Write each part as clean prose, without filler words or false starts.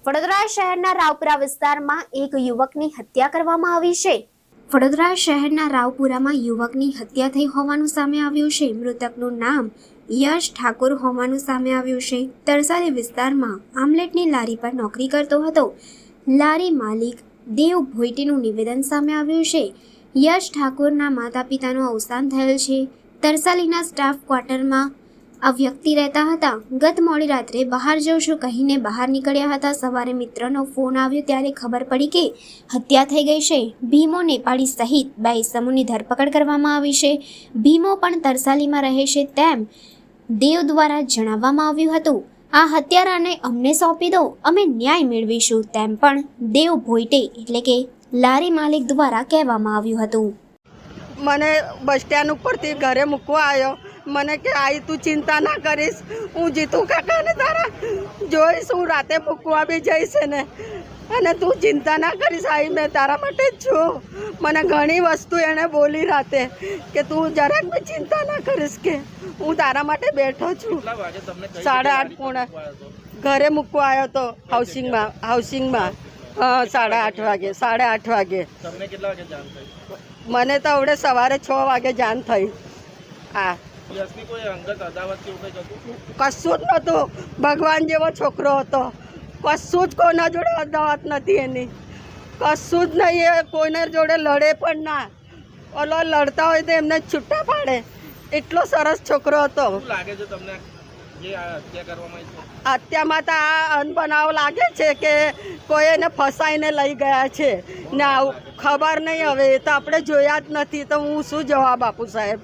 વડોદરા શહેરના રાવપુરા વિસ્તારમાં એક યુવકની હત્યા કરવામાં આવી છે। વડોદરા શહેરના રાવપુરામાં યુવકની હત્યા થઈ હોવાનું સામે આવ્યું છે। મૃતકનું નામ યશ ઠાકુર હોવાનું સામે આવ્યું છે। તરસાલી વિસ્તારમાં આમલેટની લારી પર નોકરી કરતો હતો। લારી માલિક દેવ ભોઈટીનું નિવેદન સામે આવ્યું છે। યશ ઠાકુરના માતા પિતાનું અવસાન થયેલ છે। તરસાલીના સ્ટાફ ક્વાર્ટરમાં આ વ્યક્તિ રહેતા હતા। ગત મોડી રાત્રે બહાર જઉં છું કહીને બહાર નીકળ્યા હતા। સવારે મિત્રનો ફોન આવ્યો ત્યારે ખબર પડી કે હત્યા થઈ ગઈ છે। ભીમો નેપાળી સહિત 2 ઇસમોની ધરપકડ કરવામાં આવી છે। ભીમો પણ તરસાલીમાં રહે છે તેમ દેવ દ્વારા જણાવવામાં આવ્યું હતું। આ હત્યારાને અમને સોંપી દો, અમે ન્યાય મેળવીશું તેમ પણ દેવ ભોઈટે એટલે કે લારી માલિક દ્વારા કહેવામાં આવ્યું હતું। મને બસ સ્ટેન્ડ ઉપરથી ઘરે મૂકવા આવ્યો। મને કે આઈ તું ચિંતા ના કરીશ, હું જીતું કાકાને તારા જોઈશ, હું રાતે મૂકવા બી જઈશ ને, અને તું ચિંતા ના કરીશ, આઈ મેં તારા માટે જ છું। મને ઘણી વસ્તુ એણે બોલી રાતે કે તું જરાક બી ચિંતા ના કરીશ, કે હું તારા માટે બેઠો છું। 8:30 પોણા ઘરે મૂકવા આવ્યો તો હાઉસિંગમાં 8:30 વાગે 8:30 વાગે। તમને કેટલા વાગે જાણ થઈ? મને તો આવડે સવારે 6 વાગે જાણ થઈ। હા, યશની કોઈ અંગત અદાવત કે એવું કંઈ હતું? કશું જ નહોતું। ભગવાન જેવો છોકરો હતો, કશું જ કોઈના જોડે અદાવત નથી એની, કશું જ નહીં। એ કોઈના જોડે લડે પણ ના, ઓલો લડતા હોય તો એમને છૂટા પાડે, એટલો સરસ છોકરો હતો। શું લાગે છે તમને જે આ હત્યા કરવામાં આવી છે? હત્યામાં તો આ અનબનાવ લાગે છે કે કોઈ એને ફસાઈને લઈ ગયા છે ને, આવું ખબર નહીં। હવે એ તો આપણે જોયા જ નથી તો હું શું જવાબ આપું સાહેબ?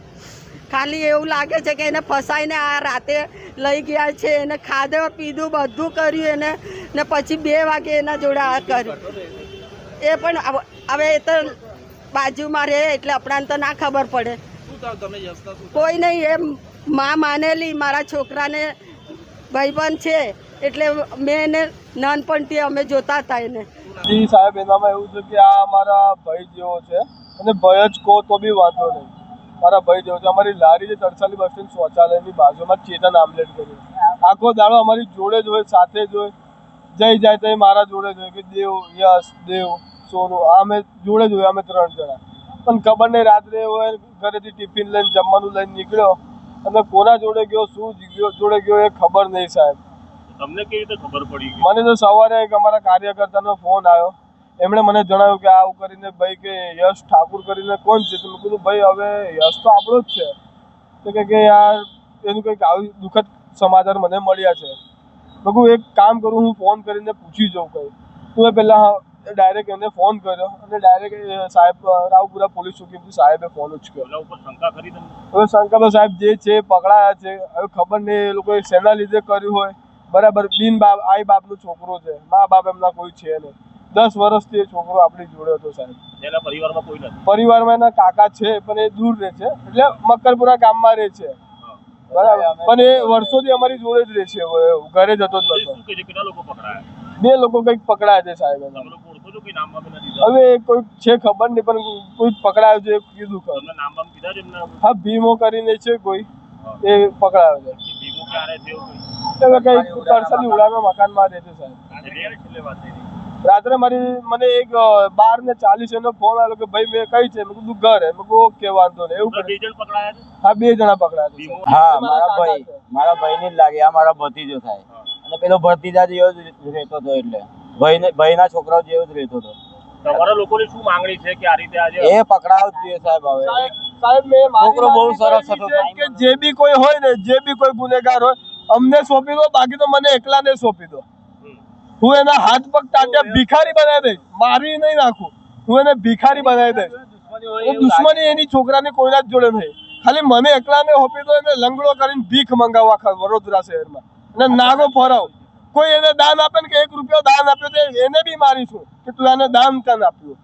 ખાલી એવું લાગે છે કે એને ફસાઈને આ રાતે લઈ ગયા છે, એને ખાધું પીધું બધું કર્યું એને, ને પછી 2 વાગે એના જોડે આ કર્યું। એ પણ હવે એ તો બાજુમાં રહે એટલે આપણાને તો ના ખબર પડે। શું થાવ તમે યશના શું? કોઈ નહીં, એ માં માનેલી, મારા છોકરાને ભાઈબંધ છે એટલે મેં એને નાનપણથી અમે જોતા હતા એને। જી સાહેબ, એનામાં એવું છે કે આ અમારા ભાઈ જેવો છે, અને ભાઈ જ કહો તો બી વાંધો નહીં, મારા ભાઈ જેવો છે। અમારી લારી છે તરસાલી બસ સ્ટેન્ડ શૌચાલયની બાજુમાં ચેતન આમલેટ કરી, આખો દાડો અમારી જોડે જ હોય, સાથે જ હોય, જઈ જાય તો મારા જોડે જ હોય કે દેવ, યશ, દેવ, સોનું, આ અમે જોડે જ હોય, અમે 3 જણા। પણ ખબર નહીં રાત્રે હોય ઘરેથી ટિફિન લઈને જમવાનું લઈને નીકળ્યો અને કોના જોડે ગયો, શું જોડે ગયો એ ખબર નહીં સાહેબ। તમને કેવી રીતે ખબર પડી? મને તો સવારે એક અમારા કાર્યકર્તાનો ફોન આવ્યો, એમણે મને જણાવ્યું કે આવું કરીને ભાઈ કે યશ ઠાકુર કરીને કોણ છે? તો મેં કીધું ભાઈ હવે યશ તો આપણો જ છે। તો કે યાર એનું કંઈક આવી દુઃખદ સમાચાર મને મળ્યા છે। મેં કહું એક કામ કરું, હું ફોન કરીને પૂછી જાઉં કંઈ। તો મેં પહેલાં ડાયરેક્ટ એને ફોન કર્યો અને ડાયરેક્ટ સાહેબ રાવપુરા પોલીસ ચોકીથી સાહેબે ફોન ઉચક્યો। એના ઉપર શંકા કરી તમે? હવે શંકા તો સાહેબ જે છે પકડાયા છે, હવે ખબર નહીં એ લોકોએ શેના લીધે કર્યું હોય। બરાબર, બિન બાપ આઈ બાપનો છોકરો છે, મા બાપ એમના કોઈ છે નહીં। 10 વર્ષથી એ છોકરો આપણી જોડે હતો સાહેબ। એના પરિવારમાં કોઈ નથી? પરિવારમાં એના કાકા છે પણ એ દૂર રહે છે, એટલે મક્કરપુરા ગામમાં રહે છે, બરાબર, પણ એ વર્ષોથી અમારી જોડે જ રહે છે, ઘરે જતો જ નતો। શું કહે છે, કેટલા લોકો પકડાયા? 2 લોકો કંઈક પકડાયા છે સાહેબ। તમે લોકો ઓળખો છો કે નામ બામ નથી દીધા? હવે કોઈ છે ખબર નહીં, પણ કોઈ પકડાયો છે કીધું ખરું। તમને નામ બામ કીધા છે એમના? હા, ભીમો કરીને છે કોઈ, એ પકડાયો છે। ભીમો ક્યાં રહે છે એવું કંઈ? કંઈક તરસાલી ઉડામાં મકાનમાં રહે છે સાહેબ। છેલ્લે વાત થઈ? રાત્રે મને એક 12:40 એનો ફોન આવ્યો કે ભાઈ મેં કઈ છે? મેં કીધું ઘર હે। મેં કહું ઓકે વાંધો નહીં। એવું 2 જણ પકડાયા છે? હા, 2 જણા પકડાયા છે। હા, મારા ભાઈની જ લાગે, આ મારા ભતીજો થાય, અને પેલો ભતીજા જેવો જ રહેતો હતો, એટલે ભાઈના છોકરાઓ જેવો જ રહેતો હતો। તમારા લોકોની શું માંગણી છે કે આ રીતે આજે એ પકડાવ જ જોઈએ સાહેબ। હવે સાહેબ મેં છોકરો બહુ સરસ હતો કે જે બી કોઈ હોય ને, જે બી કોઈ ગુનેગાર હોય અમને સોંપી દો, બાકી તો મને એકલાને સોંપી દો। હું એના હાથ પગ ટાંટ્યા ભિખારી બનાવી દઈશ, મારી નહીં નાખું, હું એને ભિખારી બનાવી દઈશ। દુશ્મની એની છોકરાની કોઈના જ જોડે નહીં, ખાલી મને એકલાને સોંપી દો, એને લંગડો કરીને ભીખ મંગાવવા આખા વડોદરા શહેરમાં, અને નાગો ફરાવ। કોઈ એને દાન આપે ને કે 1 રૂપિયો દાન આપ્યો તો એને બી મારીશું કે તું આને દાન કાન આપ્યું।